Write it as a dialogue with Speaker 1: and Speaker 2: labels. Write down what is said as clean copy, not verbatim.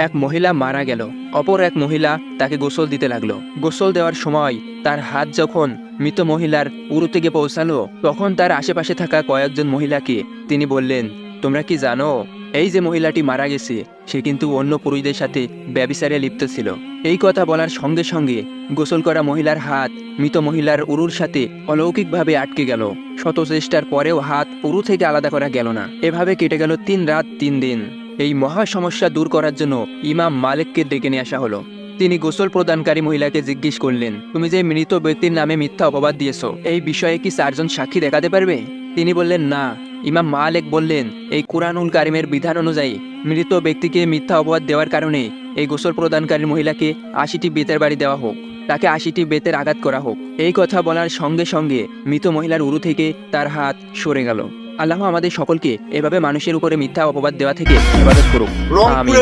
Speaker 1: এক মহিলা মারা গেল। অপর এক মহিলা তাকে গোসল দিতে লাগলো। গোসল দেওয়ার সময় তার হাত যখন মৃত মহিলার উরু থেকে পৌঁছালো, তখন তার আশেপাশে থাকা কয়েকজন মহিলাকে তিনি বললেন, তোমরা কি জানো এই যে মহিলাটি মারা গেছে সে কিন্তু অন্য পুরুষদের সাথে ব্যভিচারে লিপ্ত ছিল। এই কথা বলার সঙ্গে সঙ্গে গোসল করা মহিলার হাত মৃত মহিলার উরুর সাথে অলৌকিকভাবে আটকে গেল। শত চেষ্টার পরেও হাত উরু থেকে আলাদা করা গেল না। এভাবে কেটে গেল ৩ রাত ৩ দিন। এই মহা সমস্যা দূর করার জন্য ইমাম মালিককে ডেকে নিয়ে আসা হলো। তিনি গোসল প্রদানকারী মহিলাকে জিজ্ঞেস করলেন, তুমি যে মৃত ব্যক্তির নামে মিথ্যা অপবাদ দিয়েছ, এই বিষয়ে কি 4 জন সাক্ষী দেখাতে পারবে? তিনি বললেন, না। ইমাম মালিক বললেন, এই কুরআনুল কারিমের বিধান অনুযায়ী মৃত ব্যক্তিকে মিথ্যা অপবাদ দেওয়ার কারণে এই গোসল প্রদানকারী মহিলাকে ৮০টি বেতের বাড়ি দেওয়া হোক, তাকে ৮০টি বেতের আঘাত করা হোক। এই কথা বলার সঙ্গে সঙ্গে মৃত মহিলার উরু থেকে তার হাত সরে গেল। আল্লাহ আমাদের সকলকে এভাবে মানুষের উপরে মিথ্যা অপবাদ দেওয়া থেকে হেফাজত করুক। আমিন।